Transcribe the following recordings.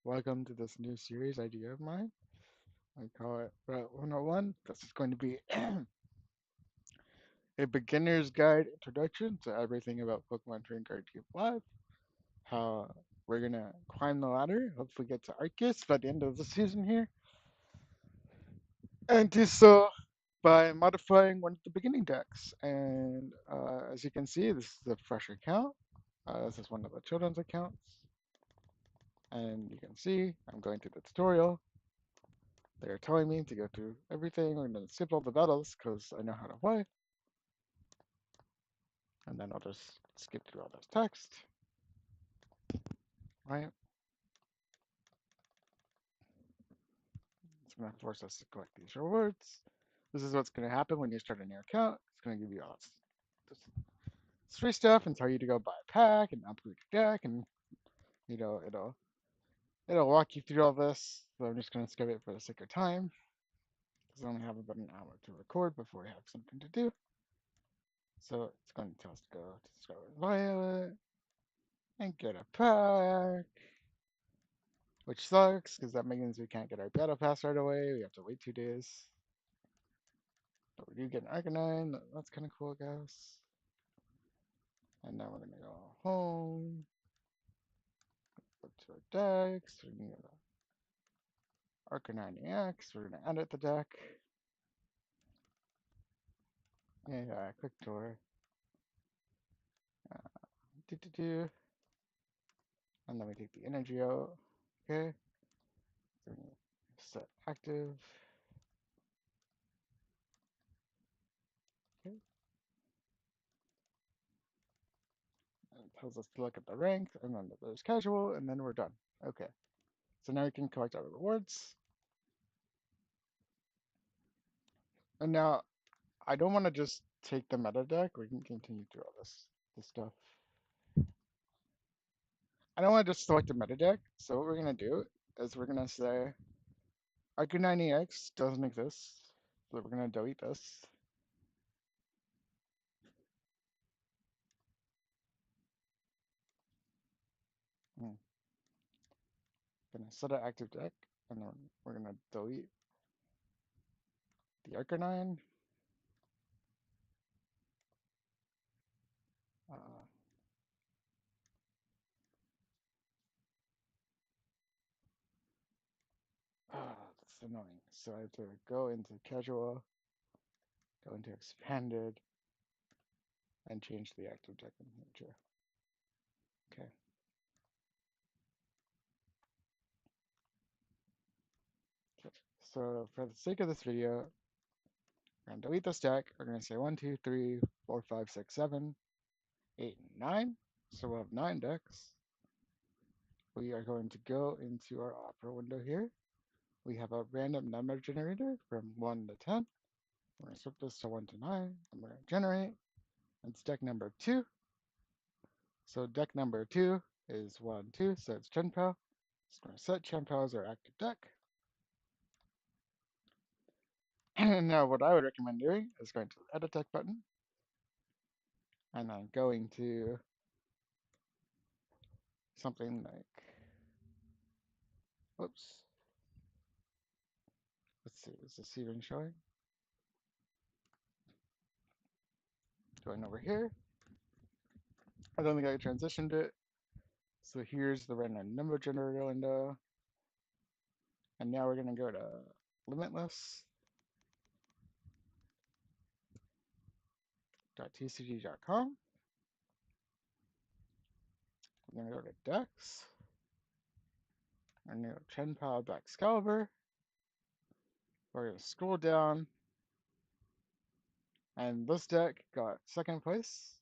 Welcome to this new series idea of mine. I call it Route 101. This is going to be a beginner's guide introduction to everything about Pokemon Trading Card Game Live. How we're going to climb the ladder, hopefully get to Arceus by the end of the season here, and do so by modifying one of the beginning decks. And as you can see, this is a fresh account. This is one of the children's accounts. And you can see I'm going through the tutorial. They're telling me to go through everything. We're going to skip all the battles because I know how to play. And then I'll just skip through all this text, right? It's going to force us to collect these rewards. This is what's going to happen when you start a new account. It's going to give you all this free stuff and tell you to go buy a pack and upgrade your deck, and it'll walk you through all this. So I'm just going to skip it for the sake of time because I only have about an hour to record before I have something to do. So it's going to tell us to go to Scarlet Violet and get a pack, which sucks because that means we can't get our battle pass right away. We have to wait 2 days. But we do get an Arcanine. That's kind of cool, I guess. And now we're going to go home, look to our decks. We're going to get Arcanine EX. We're going to edit the deck. Yeah, quick tour. Do, do, do. And then we take the energy out. Okay. So we're going to set active. Okay. And it tells us to look at the rank, and then there's casual, and then we're done. Okay. So now we can collect our rewards. And now I don't want to just take the meta deck. We can continue through all this stuff. I don't want to just select a meta deck. So what we're gonna do is we're gonna say Arcanine EX doesn't exist. So we're gonna delete this. Hmm. Gonna set an active deck, and then we're gonna delete the Arcanine. Uh, that's annoying. So I have to go into casual, go into expanded, and change the active deck in nature. Okay. So for the sake of this video, we're going to delete this deck. We're going to say 1, 2, 3, 4, 5, 6, 7, 8, and 9. So we'll have 9 decks. We are going to go into our opera window here. We have a random number generator from 1 to 10. We're going to switch this to 1 to 9. And we're going to generate. It's deck number 2. So deck number 2 is 1, 2. So it's Chenpao. It's going to set Chenpao as our active deck. And now what I would recommend doing is going to the edit deck button. And then going to something like, whoops, let's see, is this even showing? Going over here. I don't think I transitioned it. So here's the random number generator window. And now we're going to go to limitless.tcg.com. We're going to go to decks. We're going to go Chenpao Excalibur. We're going to scroll down. And this deck got second place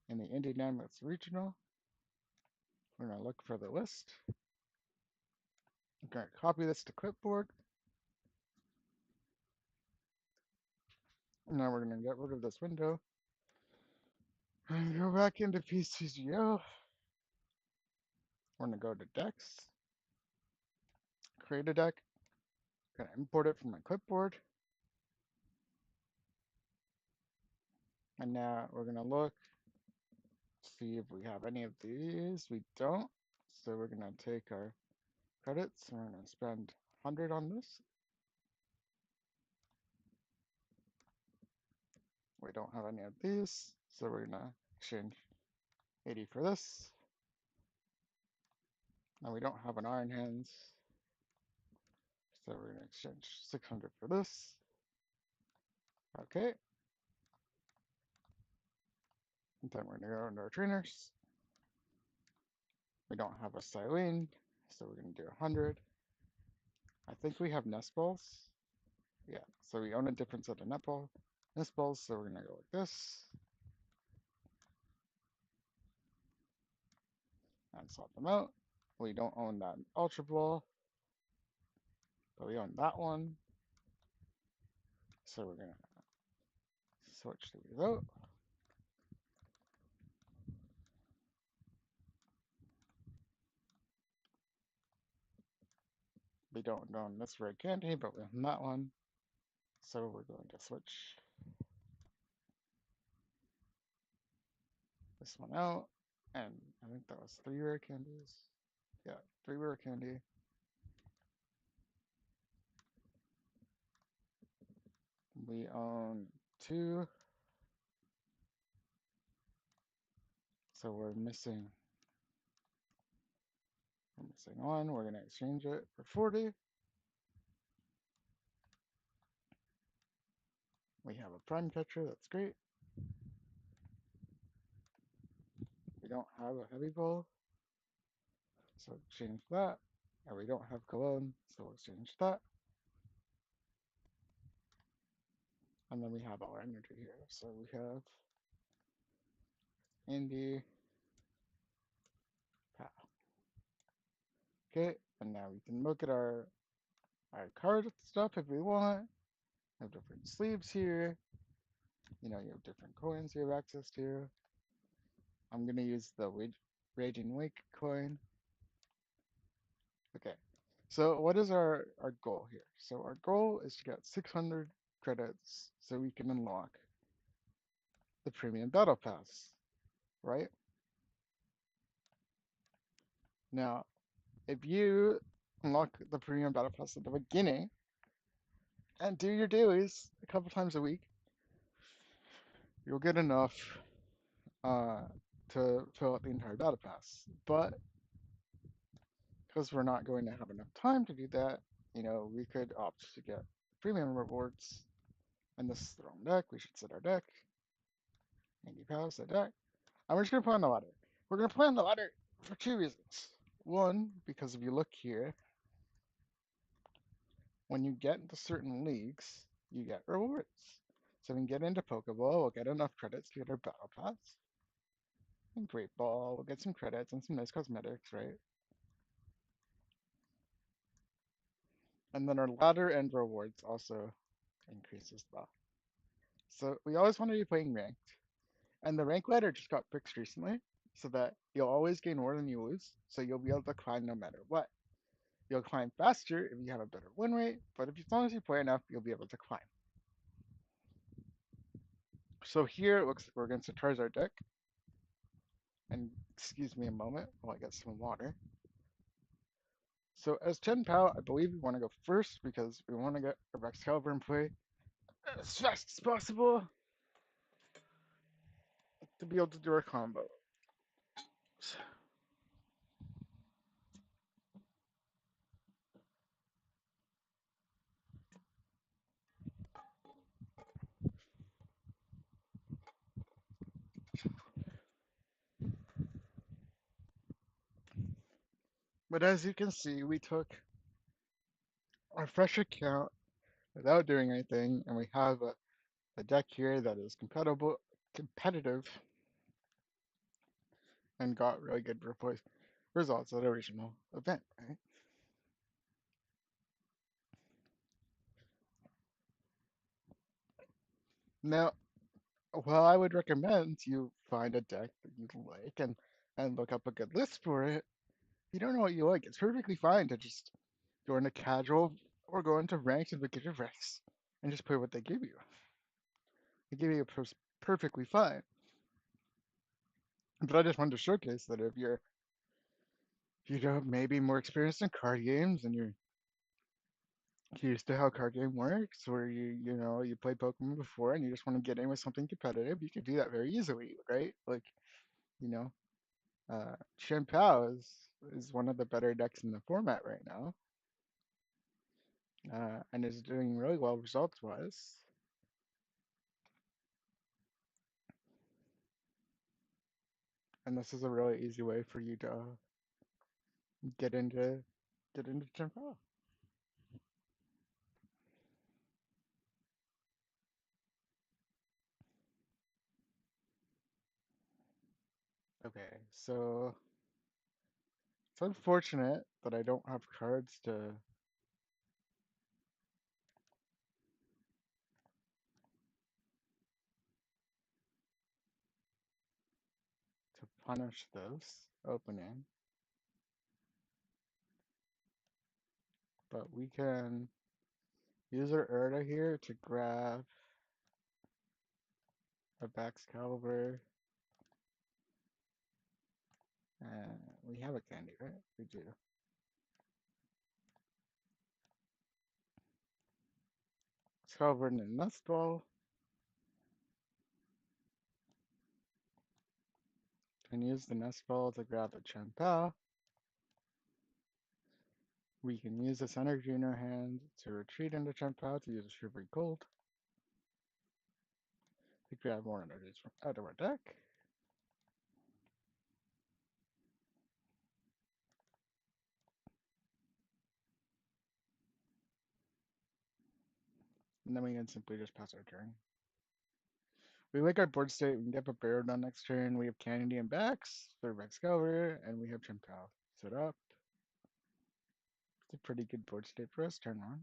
in the Indianapolis Regional. We're going to look for the list. I'm going to copy this to clipboard. Now we're going to get rid of this window and go back into PCGO. We're going to go to decks, create a deck, going to import it from my clipboard. And now we're going to look, see if we have any of these. We don't. So we're gonna take our credits and we're gonna spend 100 on this. We don't have any of these, so we're gonna exchange 80 for this. Now we don't have an iron hands, so we're gonna exchange 600 for this. Okay. And then we're gonna go into our trainers. We don't have a silene, so we're gonna do 100. I think we have nest balls. Yeah, so we own a different set of nest balls, so we're gonna go like this and swap them out. We don't own that ultra ball, but we own that one. So we're gonna switch these out. We don't own this red candy, but we own that one. So we're going to switch this one out. And I think that was 3 rare candies. Yeah, 3 rare candy. We own 2. So we're missing 1. We're gonna exchange it for 40. We have a prime catcher, that's great. We don't have a heavy ball, so exchange that. And we don't have cologne, so we'll exchange that. And then we have our energy here. So we have Indy, Pow. Okay, and now we can look at our card stuff if we want. We have different sleeves here. You know, you have different coins you have access to. I'm gonna use the Raging Wake coin. Okay, so what is our goal here? So our goal is to get 600 credits so we can unlock the premium battle pass, right? Now, if you unlock the premium battle pass at the beginning and do your dailies a couple times a week, you'll get enough uh, to fill out the entire battle pass. But because we're not going to have enough time to do that, you know, we could opt to get premium rewards. And this is the wrong deck. We should set our deck. 90 pounds, set deck. And we're just going to play on the ladder. We're going to play on the ladder for 2 reasons. One, because if you look here, when you get into certain leagues, you get rewards. So we can get into Pokeball, we'll get enough credits to get our Battle Pass. And Great Ball, we'll get some credits and some nice cosmetics, right? And then our ladder and rewards also increase as well. So we always want to be playing ranked. And the rank ladder just got fixed recently, so that you'll always gain more than you lose. So you'll be able to climb no matter what. You'll climb faster if you have a better win rate, but if as long as you play enough, you'll be able to climb. So here it looks like we're against a Charizard deck. And excuse me a moment while I get some water. So as 10 POW, I believe we want to go first because we want to get a Rex Caliber in play as fast as possible to be able to do our combo. But as you can see, we took our fresh account without doing anything, and we have a deck here that is competitive, and got really good results at the original event, right? Now, well, I would recommend you find a deck that you like and look up a good list for it. If you don't know what you like, it's perfectly fine to just go into casual or go into ranked and beginner ranks and just play what they give you. They give you perfectly fine. But I just wanted to showcase that if you're you know, maybe more experienced in card games and you're used to how card game works, or you played Pokemon before and you just want to get in with something competitive, you can do that very easily, right? Like, you know, Shen Pao is one of the better decks in the format right now, and is doing really well results wise. And this is a really easy way for you to get into get into Shen Pao. Okay, so it's unfortunate that I don't have cards to punish this opening, but we can use our Erda here to grab a Baxcalibur, and we have a candy, right? We do. Excalibur and a Nest Ball, and use the Nest Ball to grab a Champa. We can use this energy in our hand to retreat into Champa to use a Shivery Cold to grab more energies from out of our deck. And then we can simply just pass our turn. We like our board state. We can get prepared on next turn. We have Candy and Bax, third Baxcalibur, and we have Champa set up. It's a pretty good board state for us. Turn on.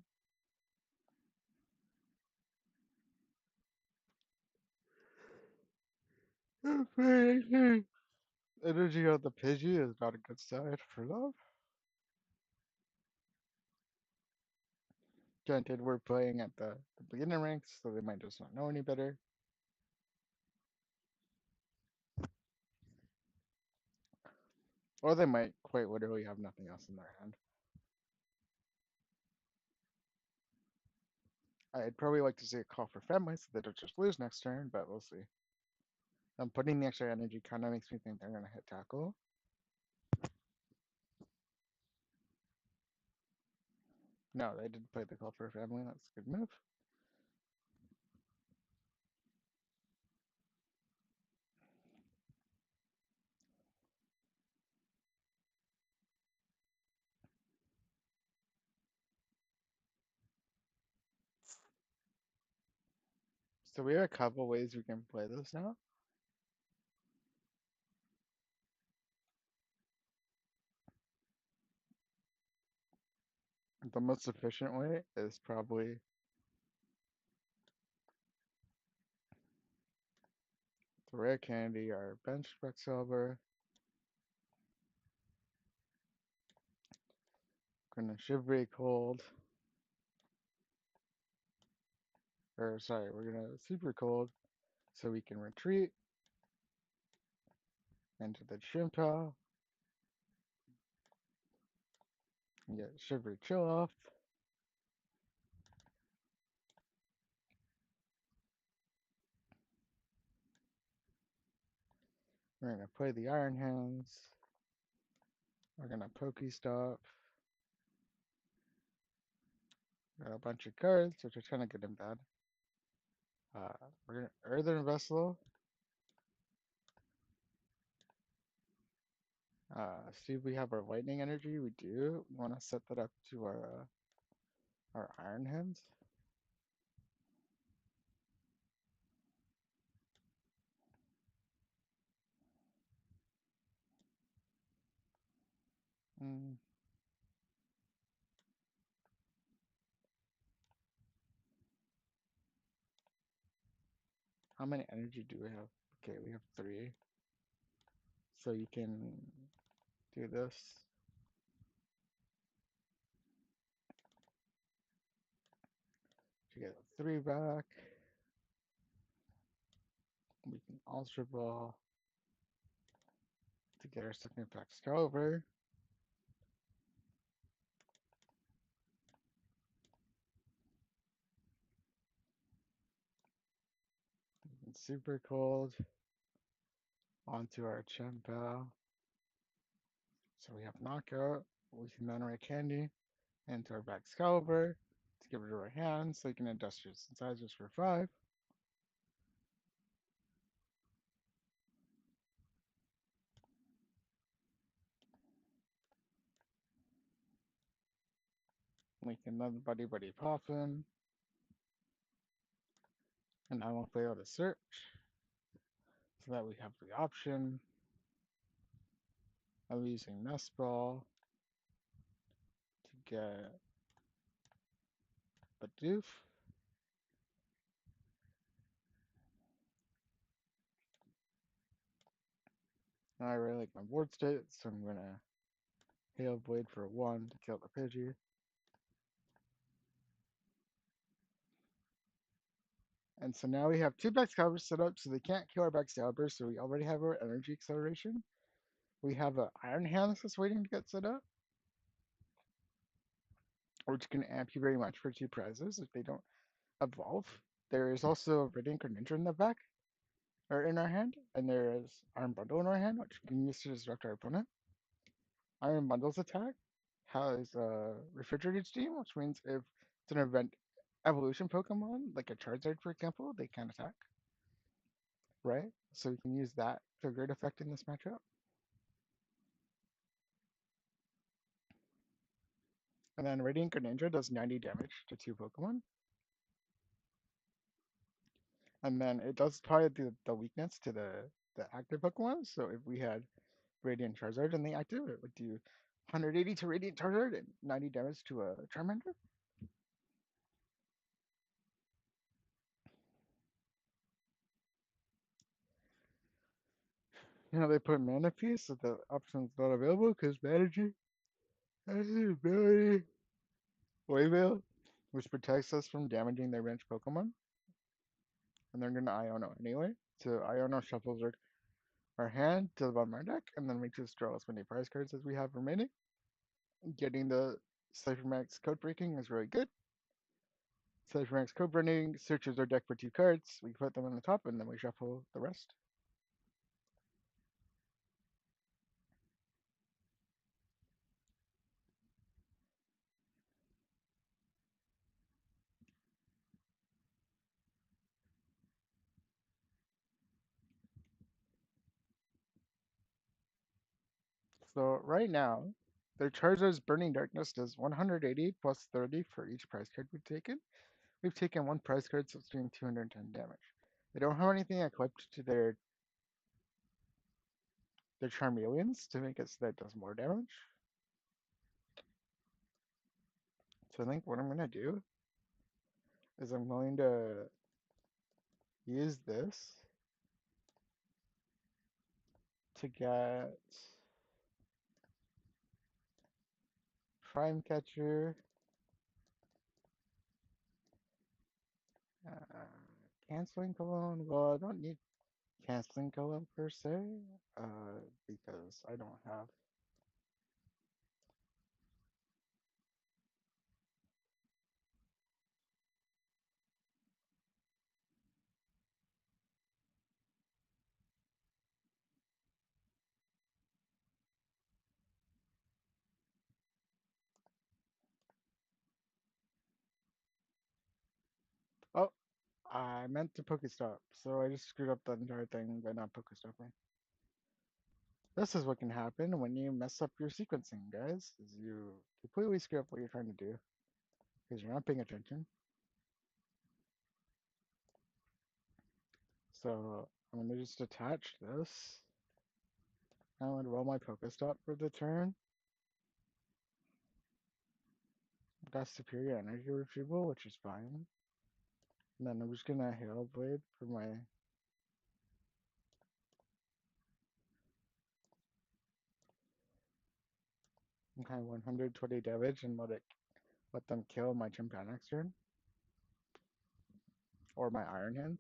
Energy on the Pidgey is not a good side for love. Granted, we're playing at the beginner ranks, so they might just not know any better. Or they might quite literally have nothing else in their hand. I'd probably like to see a call for family so they don't just lose next turn, but we'll see. Putting the extra energy kind of makes me think they're going to hit tackle. No, they did play the call for family. That's a good move. So we have a couple ways we can play this now. The most efficient way is probably the rare candy, our bench Quicksilver. Gonna Shivery Cold. Or sorry, we're gonna Super Cold so we can retreat into the Shimpa and get Shivery Chill off. We're gonna play the Iron Hands. We're gonna Pokestop. Got a bunch of cards, which are kind of good and bad. We're gonna Earthen Vessel. See if we have our Lightning Energy. We do. We want to set that up to our Iron Hands. Mm. How many energy do we have? Okay, we have 3. So you can do this. To get a 3 back. We can Ultra Ball to get our second Excalibur. and super cold onto our Chempal. So we have knockout. We can then write candy into our back Excalibur to give it to our hand so you can adjust your sizes for 5. We can then buddy pop in. And I will play out a search so that we have the option of using Nest Ball to get the doof. And I really like my board state, so I'm gonna Hail Blade for 1 to kill the Pidgey. And so now we have 2 Excaliburs set up, so they can't kill our Excalibur, so we already have our energy acceleration. We have an Iron Hands that's waiting to get set up, which can amp you very much for 2 prizes if they don't evolve. There is also a Radiant Greninja in the back, or in our hand, and there is Iron Bundle in our hand, which we can use to disrupt our opponent. Iron Bundle's attack has refrigerated steam, which means if it's an event evolution Pokemon, like a Charizard for example, they can attack. Right? So you can use that to a great effect in this matchup. And then Radiant Greninja does 90 damage to 2 Pokemon. And then it does probably the weakness to the active Pokemon. So if we had Radiant Charizard in the active, it would do 180 to Radiant Charizard and 90 damage to a Charmander. You know, they put Mana Piece, so the option's not available because Managing has the ability Wayveil, which protects us from damaging their bench Pokemon. And they're going to Iono anyway. So Iono shuffles our hand to the bottom of our deck, and then makes us draw as many prize cards as we have remaining. Getting the Cyphermax code breaking is really good. Cyphermax code breaking searches our deck for 2 cards. We put them on the top, and then we shuffle the rest. So right now, their Charizard's Burning Darkness does 180 plus 30 for each prize card we've taken. We've taken 1 prize card, so it's doing 210 damage. They don't have anything equipped to their Charmeleons to make it so that it does more damage. So I think what I'm going to do is I'm going to use this to get Prime Catcher, uh, Canceling Cologne. Well, I don't need Canceling Cologne per se, because I don't have. Oh, I meant to Pokestop, so I just screwed up the entire thing by not Pokestopping. This is what can happen when you mess up your sequencing, guys, is you completely screw up what you're trying to do because you're not paying attention. So I'm gonna just attach this. I'm gonna roll my Pokestop for the turn. Got superior energy retrieval, which is fine. And then I'm just gonna Hail Blade for my okay 120 damage and let them kill my Chimpa next turn or my Iron Hands.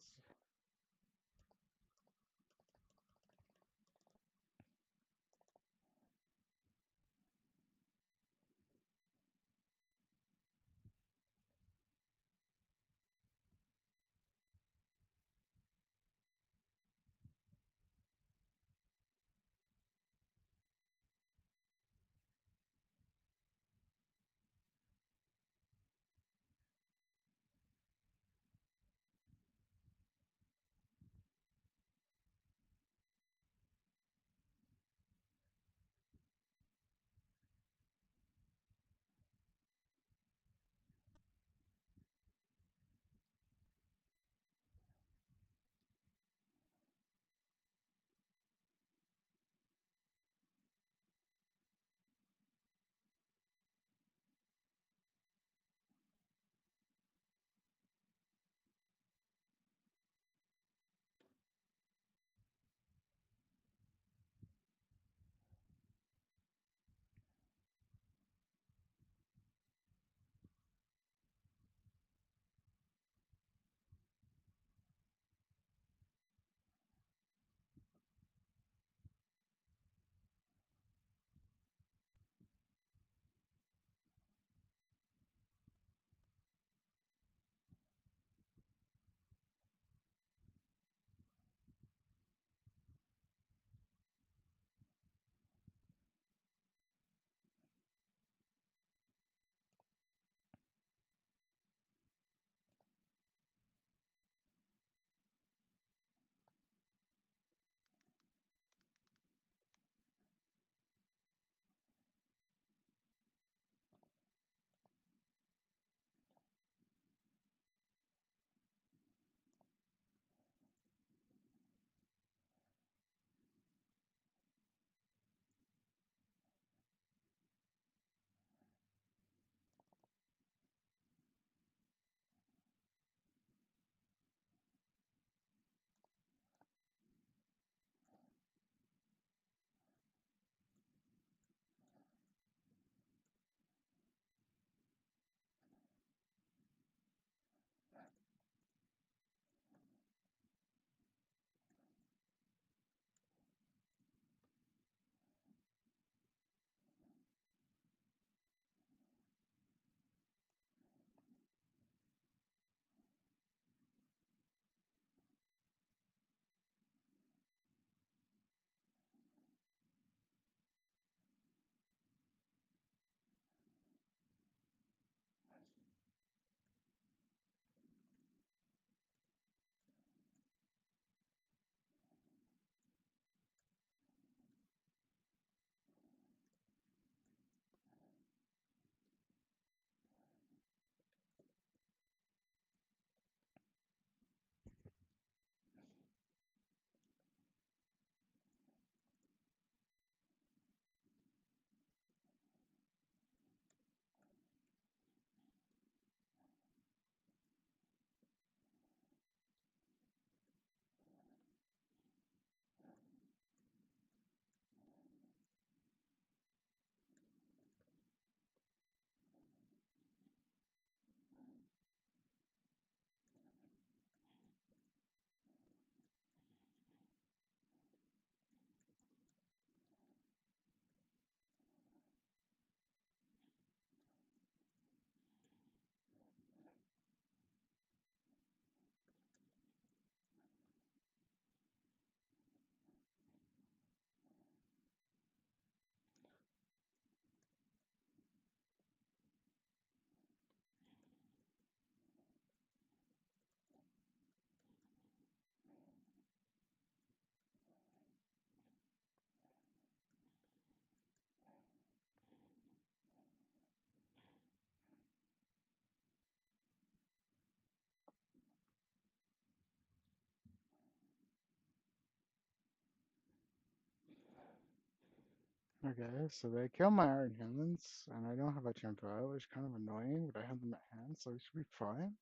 Okay, so they kill my iron humans, and I don't have a tempo, which is kind of annoying, but I have them at hand, so we should be fine.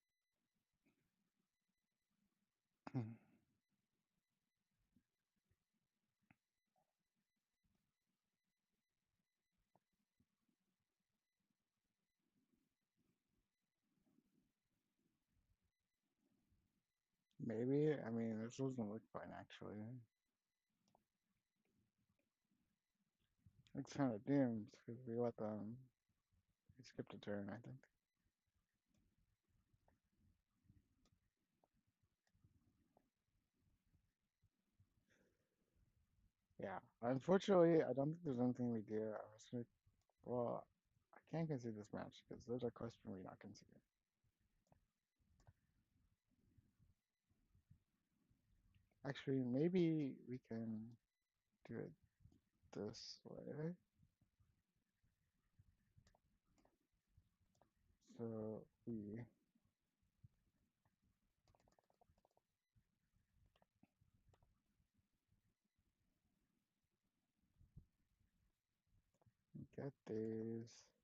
Maybe, I mean, this doesn't look fine actually. It's kind of doomed because we let them. We skipped a turn, I think. Yeah. Unfortunately, I don't think there's anything we do. I was gonna, well, I can't concede this match because there's a question we're not conceding. Actually, maybe we can do it this way. So we get these.